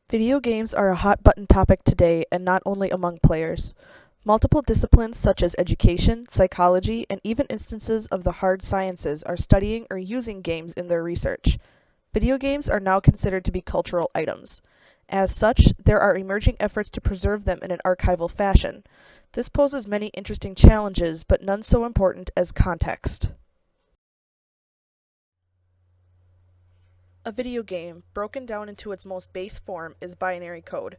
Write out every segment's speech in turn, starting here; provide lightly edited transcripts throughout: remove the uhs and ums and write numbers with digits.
Video games are a hot-button topic today, and not only among players. Multiple disciplines such as education, psychology, and even instances of the hard sciences are studying or using games in their research. Video games are now considered to be cultural items. As such, there are emerging efforts to preserve them in an archival fashion. This poses many interesting challenges, but none so important as context. A video game, broken down into its most base form, is binary code.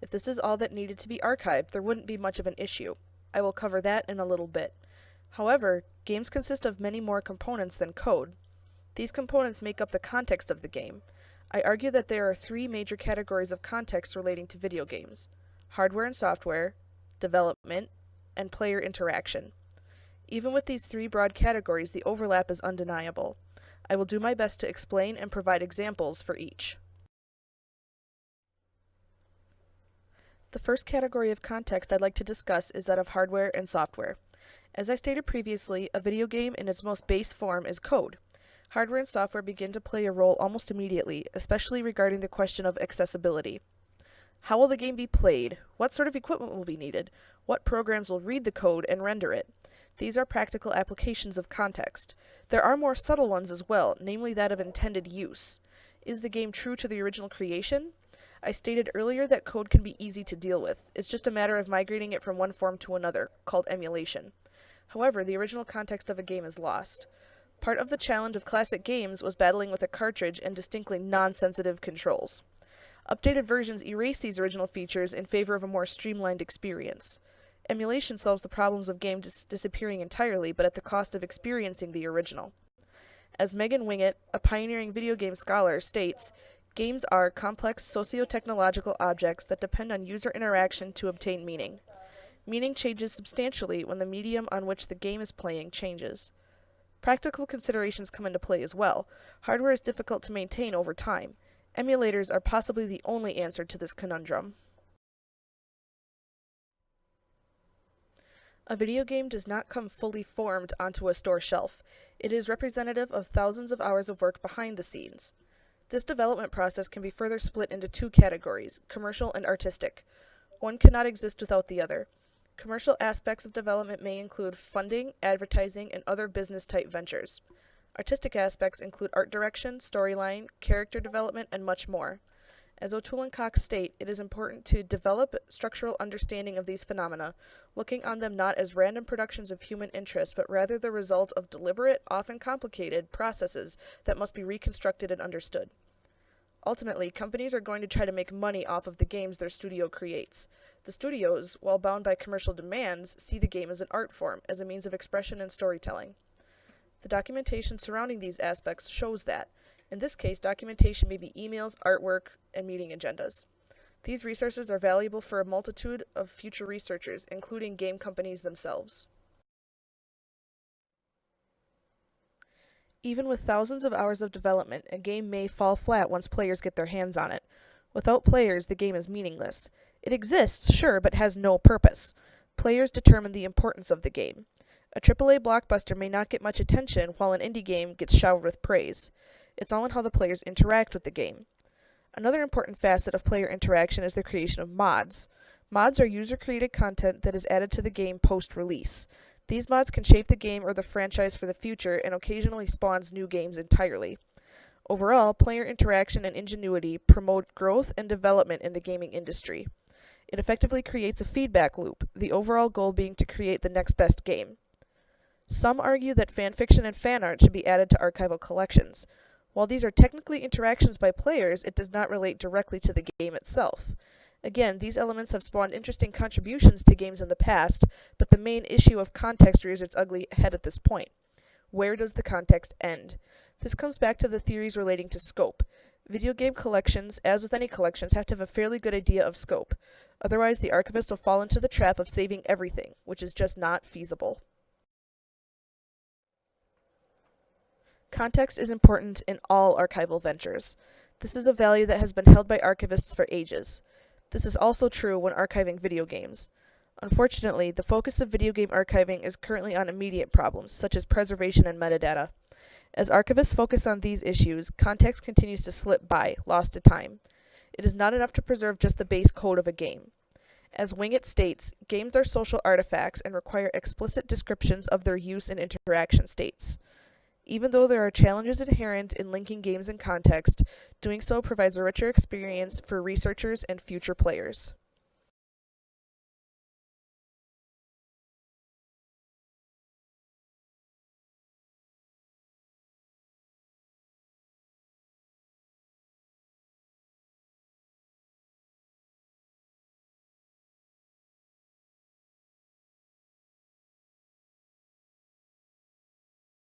If this is all that needed to be archived, there wouldn't be much of an issue. I will cover that in a little bit. However, games consist of many more components than code. These components make up the context of the game. I argue that there are three major categories of context relating to video games: hardware and software, development, and player interaction. Even with these three broad categories, the overlap is undeniable. I will do my best to explain and provide examples for each. The first category of context I'd like to discuss is that of hardware and software. As I stated previously, a video game in its most base form is code. Hardware and software begin to play a role almost immediately, especially regarding the question of accessibility. How will the game be played? What sort of equipment will be needed? What programs will read the code and render it? These are practical applications of context. There are more subtle ones as well, namely that of intended use. Is the game true to the original creation? I stated earlier that code can be easy to deal with. It's just a matter of migrating it from one form to another, called emulation. However, the original context of a game is lost. Part of the challenge of classic games was battling with a cartridge and distinctly non-sensitive controls. Updated versions erase these original features in favor of a more streamlined experience. Emulation solves the problems of games disappearing entirely, but at the cost of experiencing the original. As Megan Wingett, a pioneering video game scholar, states, games are complex socio-technological objects that depend on user interaction to obtain meaning. Meaning changes substantially when the medium on which the game is playing changes. Practical considerations come into play as well. Hardware is difficult to maintain over time. Emulators are possibly the only answer to this conundrum. A video game does not come fully formed onto a store shelf. It is representative of thousands of hours of work behind the scenes. This development process can be further split into two categories, commercial and artistic. One cannot exist without the other. Commercial aspects of development may include funding, advertising, and other business-type ventures. Artistic aspects include art direction, storyline, character development, and much more. As O'Toole and Cox state, it is important to develop structural understanding of these phenomena, looking on them not as random productions of human interest, but rather the result of deliberate, often complicated, processes that must be reconstructed and understood. Ultimately, companies are going to try to make money off of the games their studio creates. The studios, while bound by commercial demands, see the game as an art form, as a means of expression and storytelling. The documentation surrounding these aspects shows that. In this case, documentation may be emails, artwork, and meeting agendas. These resources are valuable for a multitude of future researchers, including game companies themselves. Even with thousands of hours of development, a game may fall flat once players get their hands on it. Without players, the game is meaningless. It exists, sure, but has no purpose. Players determine the importance of the game. A AAA blockbuster may not get much attention, while an indie game gets showered with praise. It's all in how the players interact with the game. Another important facet of player interaction is the creation of mods. Mods are user-created content that is added to the game post-release. These mods can shape the game or the franchise for the future and occasionally spawns new games entirely. Overall, player interaction and ingenuity promote growth and development in the gaming industry. It effectively creates a feedback loop, the overall goal being to create the next best game. Some argue that fanfiction and fan art should be added to archival collections. While these are technically interactions by players, it does not relate directly to the game itself. Again, these elements have spawned interesting contributions to games in the past, but the main issue of context rears its ugly head at this point. Where does the context end? This comes back to the theories relating to scope. Video game collections, as with any collections, have to have a fairly good idea of scope. Otherwise, the archivist will fall into the trap of saving everything, which is just not feasible. Context is important in all archival ventures. This is a value that has been held by archivists for ages. This is also true when archiving video games. Unfortunately, the focus of video game archiving is currently on immediate problems, such as preservation and metadata. As archivists focus on these issues, context continues to slip by, lost to time. It is not enough to preserve just the base code of a game. As Wingett states, games are social artifacts and require explicit descriptions of their use and interaction states. Even though there are challenges inherent in linking games in context, doing so provides a richer experience for researchers and future players.